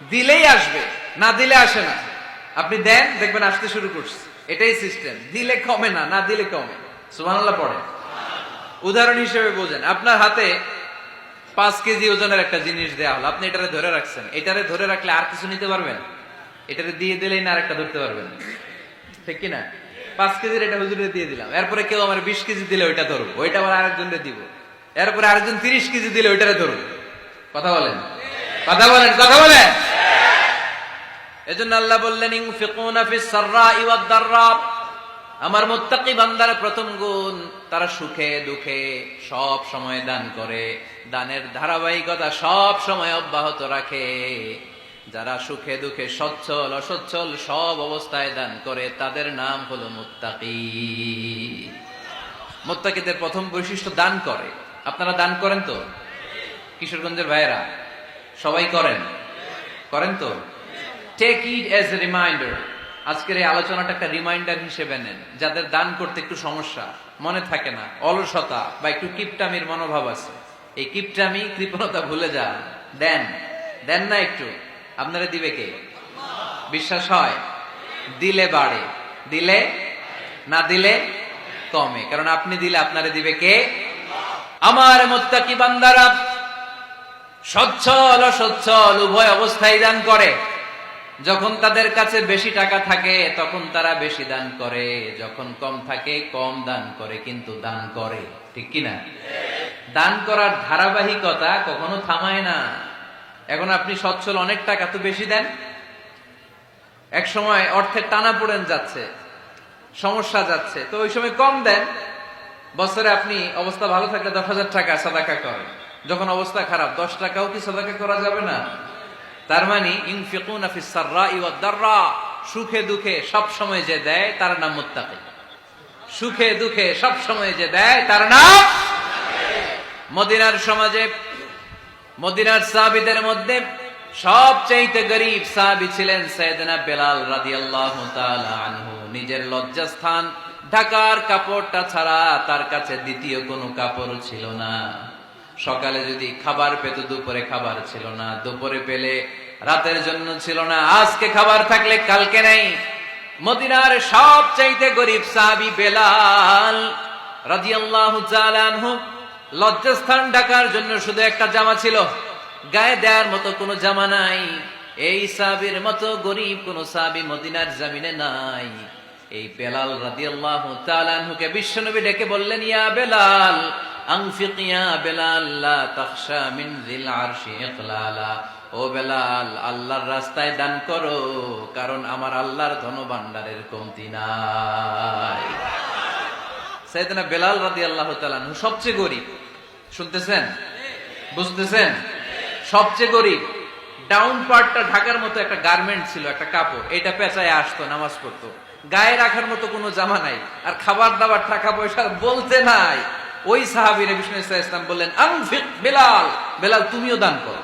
দিলেই আসবে, না দিলে আসে না। আপনি দেন, দেখবেন আসতে শুরু করছে। এটাই সিস্টেম। দিলে কমে না, না দিলে কমে। সুবহানাল্লাহ পড়ে। উদাহরণ হিসেবে বোঝেন, আপনার হাতে 5 কেজি ওজনের একটা জিনিস দেয়া হলো, আপনি এটারে ধরে রাখছেন। এটারে ধরে রাখলে আর কিছু নিতে পারবেন? এটারে দিয়ে দিলেই না আরেকটা ধরতে পারবেন, ঠিক কিনা? 5 কেজির এটা হুজুরে দিয়ে দিলাম, এরপরে কেউ আমার 20 কেজি দিলে ওইটা ধরবো, ওইটা আবার আরেকজনকে দিব, এরপরে আরেকজন 30 কেজি দিলে ওইটারে ধরবো। কথা বলেন, কথা বলেন, কথা বলেন। এজন্য আল্লাহ বললেন, ইনফিকুনা ফিস সাররাই ওয়াদ দাররা। আমার মুত্তাকি বান্দার প্রথম গুণ, তারা সুখে দুঃখে সব সময় দান করে, দানের ধারাবাহিকতা সব সময় অব্যাহত রাখে। যারা সুখে দুঃখে সচ্ছল অসচ্ছল সব অবস্থায় দান করে, তাদের নাম হলো মুত্তাকি। মুত্তাকিদের প্রথম বৈশিষ্ট্য দান করে। আপনারা দান করেন তো? কিশোরগঞ্জের ভাইয়েরা সবাই করেন? করেন তো? Take it as a reminder. আজকের এই আলোচনাটা একটা রিমাইন্ডার হিসেবে নেন, যাদের দান করতে একটু সমস্যা, মনে থাকে না, অলসতা বা একটু কিপটামির মনোভাব আছে, এই কিপটামি কৃপণতা ভুলে যান। দেন, দেন না একটু, আপনারা দিবে কে? বিশ্বাস হয়? দিলে বাড়ে, দিলে না দিলে কমে, কারণ আপনি দিলে আপনারে দিবে কে? আমার মুত্তাকি বান্দারা সচ্ছল অসচ্ছল উভয় অবস্থায় দান করে। যখন তাদের কাছে বেশি টাকা থাকে তখন তারা বেশি দান করে, যখন কম থাকে কম দান করে, কিন্তু দান করে, ঠিক কিনা? দান করার ধারাবাহিকতা কখনো থামায় না। এখন আপনি সচ্ছল, অনেক টাকা তো বেশি দেন, এক সময় অর্থের টানা পড়েন যাচ্ছে, সমস্যা যাচ্ছে, তো ওই সময় কম দেন। বছরে আপনি অবস্থা ভালো থাকলে 10,000 টাকা সাদাকা করেন, যখন অবস্থা খারাপ 10 টাকাও কি সাদাকা করা যাবে না? তার মানে ইনফিকুনা ফিস সাররাই ওয়াদ দাররা, সুখে দুঃখে সব সময় যে দেয় তার নাম মুত্তাকি। সুখে দুঃখে সব সময় যে দেয় তার নাম। মদিনার সমাজে, মদিনার সাহাবীদের মধ্যে সবচেয়ে গরীব সাহাবী ছিলেন সাইয়েদনা বেলাল রাদিয়াল্লাহু তাআলা আনহু। নিজের লজ্জাস্থান ঢাকার কাপড়টা ছাড়া তার কাছে দ্বিতীয় কোনো কাপড় ছিল না। সকালে যদি খাবার পেত, দুপুরে খাবার ছিল না, দুপুরে পেলে রাতের জন্য ছিল না, আজকে খাবার থাকলে কালকে নেই। মদিনার সবচাইতে গরীব সাহাবী বেলাল রাদিয়াল্লাহু তাআলা আনহু, লজ্জাস্থান ঢাকার জন্য শুধু একটা জামা ছিল, গায়ে দেওয়ার মতো কোনো জামা নাই। এই সাহাবীর মতো গরীব কোন সাহাবী মদিনার জমিনে নাই। এই বেলাল রাদিয়াল্লাহু তাআলা আনহুকে বিশ্বনবী ডেকে বললেন, ইয়া বেলাল আনফিক ইয়া বেলাল লা তাখশা মিন যিল আরশি ইকলালা। ও বেলাল, আল্লাহর রাস্তায় দান করো, কারণ আমার আল্লাহর ধনভাণ্ডারের কমতি নাই। সাইয়েদনা বেলাল রাদিয়াল্লাহু তাআলা আনহু সবচেয়ে গরীব। শুনতেছেন? বুঝতেছেন? সবচেয়ে গরীব। ডাউন পার্টটা ঢাকার মতো একটা গার্মেন্ট ছিল, একটা কাপড়, এটা পেঁচায় আসতো, নামাজ পড়তো। গায়ে রাখার মতো কোনো জামা নাই, আর খাবার দাবার টাকা পয়সা বলতে নাই। ওই সাহাবী নবী সাল্লাল্লাহু আলাইহি ওয়াসাল্লাম বললেন, আনফিক বেলাল, বেলাল তুমিও দান করো।